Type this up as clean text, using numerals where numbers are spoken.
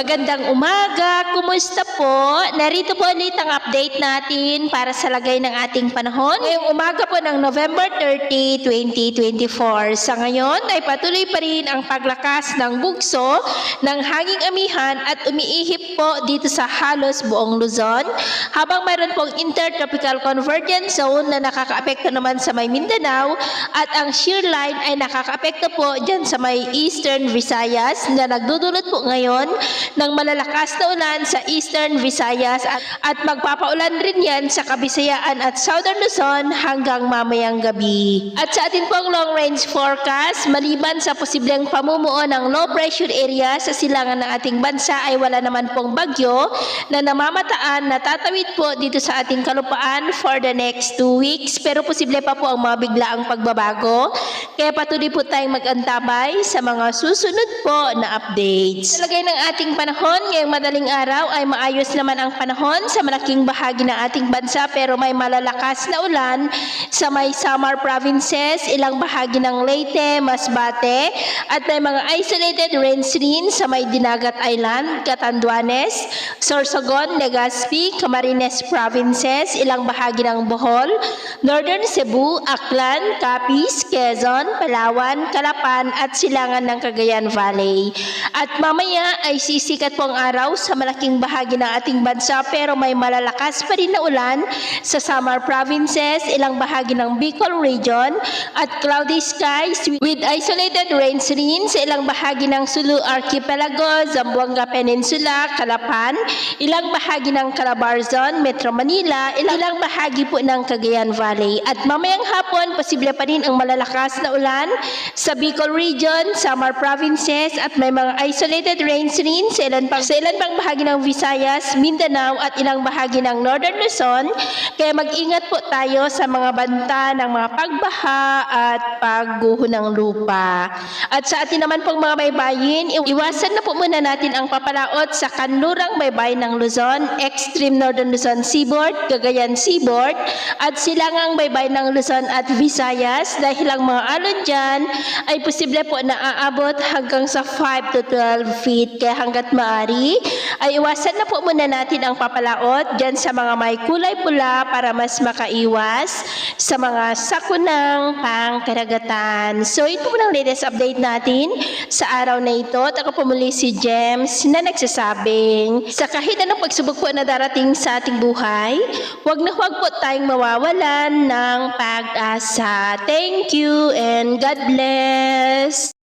Magandang umaga, kumusta po? Narito po ulit ang update natin para sa lagay ng ating panahon. Ngayong umaga po ng November 30, 2024. Sa ngayon ay patuloy pa rin ang paglakas ng bugso ng hanging amihan at umiihip po dito sa halos buong Luzon. Habang mayroon pong intertropical convergence zone na nakakaapekto naman sa may Mindanao at ang shear line ay nakakaapekto po dyan sa may Eastern Visayas na nagdudulot po ngayon ng malalakas na ulan sa Eastern Visayas at magpapaulan rin yan sa Kabisayaan at Southern Luzon hanggang mamayang gabi. At sa atin pong long range forecast, maliban sa posibleng pamumuo ng low pressure area sa silangan ng ating bansa ay wala naman pong bagyo na namamataan na tatawid po dito sa ating kalupaan for the next 2 weeks, pero posible pa po ang mga biglaang pagbabago. Kaya patuloy po tayong mag-antabay sa mga susunod po na updates. Talagay ng ating panahon, ngayong madaling araw ay maayos naman ang panahon sa malaking bahagi ng ating bansa, pero may malalakas na ulan sa may Samar provinces, ilang bahagi ng Leyte, Masbate, at may mga isolated rains rin sa may Dinagat Island, Catanduanes, Sorsogon, Legazpi, Camarines provinces, ilang bahagi ng Bohol, Northern Cebu, Aklan, Capiz, Quezon, Palawan, Calapan at silangan ng Cagayan Valley. At mamaya ay sisikat po ang araw sa malaking bahagi ng ating bansa, pero may malalakas pa rin na ulan sa Samar provinces, ilang bahagi ng Bicol region at cloudy skies with isolated rains rin sa ilang bahagi ng Sulu Archipelago, Zamboanga Peninsula, Calapan, ilang bahagi ng Calabarzon, Metro Manila, ilang bahagi po ng Cagayan Valley. At mamayang hapon, posible pa rin ang malalakas na ulan sa Bicol region, Samar provinces at may mga isolated rains rin sa ilan pang bahagi ng Visayas, Mindanao at ilang bahagi ng Northern Luzon. Kaya mag-ingat po tayo sa mga banta ng mga pagbaha at pagguho ng lupa. At sa atin naman pong mga baybayin, iwasan na po muna natin ang papalaot sa kanlurang baybayin ng Luzon, extreme Northern Luzon Seaboard, Cagayan Seaboard at silangang baybayin ng Luzon at Visayas dahil ang mga alon dyan ay posible po na aabot hanggang sa 5 to 12 feet. Kaya hanggat maaari ay iwasan na po muna natin ang papalaot dyan sa mga may kulay pula para mas makaiwas sa mga sakunang pangkaragatan. So ito po ang latest update natin sa araw na ito. At ako po muli si James na nagsasabing sa kahit anong pagsubok po na darating sa ating buhay, huwag na huwag po tayong mawawalan ng pag-asa. Thank you and God bless!